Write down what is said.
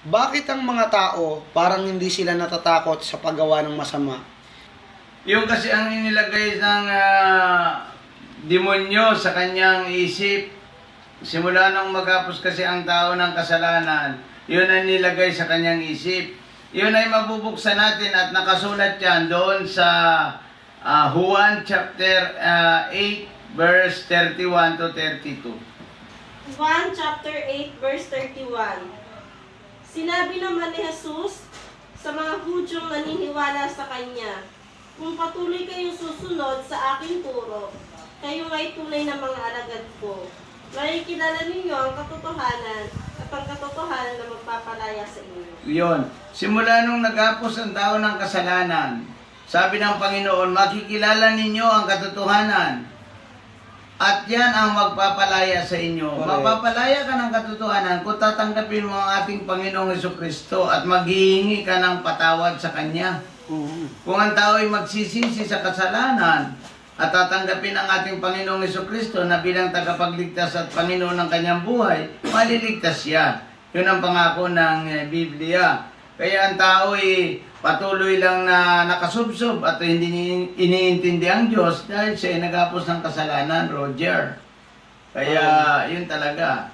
Bakit ang mga tao parang hindi sila natatakot sa paggawa ng masama? Yung kasi ang inilagay ng demonyo sa kanyang isip, simula nung magapos kasi ang tao ng kasalanan, yun ang nilagay sa kanyang isip. Yun ay mabubuksan natin at nakasulat yan doon sa Juan chapter 8 verse 31 to 32. Juan chapter 8 verse 31. Sinabi naman ni Jesus sa mga Hudyong naniniwala sa Kanya, kung patuloy kayong susunod sa aking turo, kayo ay tunay na mga alagad ko. Makikilala ninyo ang katotohanan at ang katotohanan na magpapalaya sa inyo. Yun. Simula nung nagapos ang tao ng kasalanan, sabi ng Panginoon, makikilala ninyo ang katotohanan. At yan ang magpapalaya sa inyo. Correct. Mapapalaya ka ng katotohanan kung tatanggapin mo ang ating Panginoong Hesukristo at maghihingi ka ng patawad sa Kanya. Kung ang tao ay magsisisi sa kasalanan at tatanggapin ang ating Panginoong Hesukristo na bilang tagapagligtas at Panginoon ng kanyang buhay, maliligtas siya. Yun ang pangako ng Biblia. Kaya ang tao ay patuloy lang na nakasubsob at hindi iniintindi ang Diyos dahil siya ay nagapos ng kasalanan, Roger. Kaya yun talaga.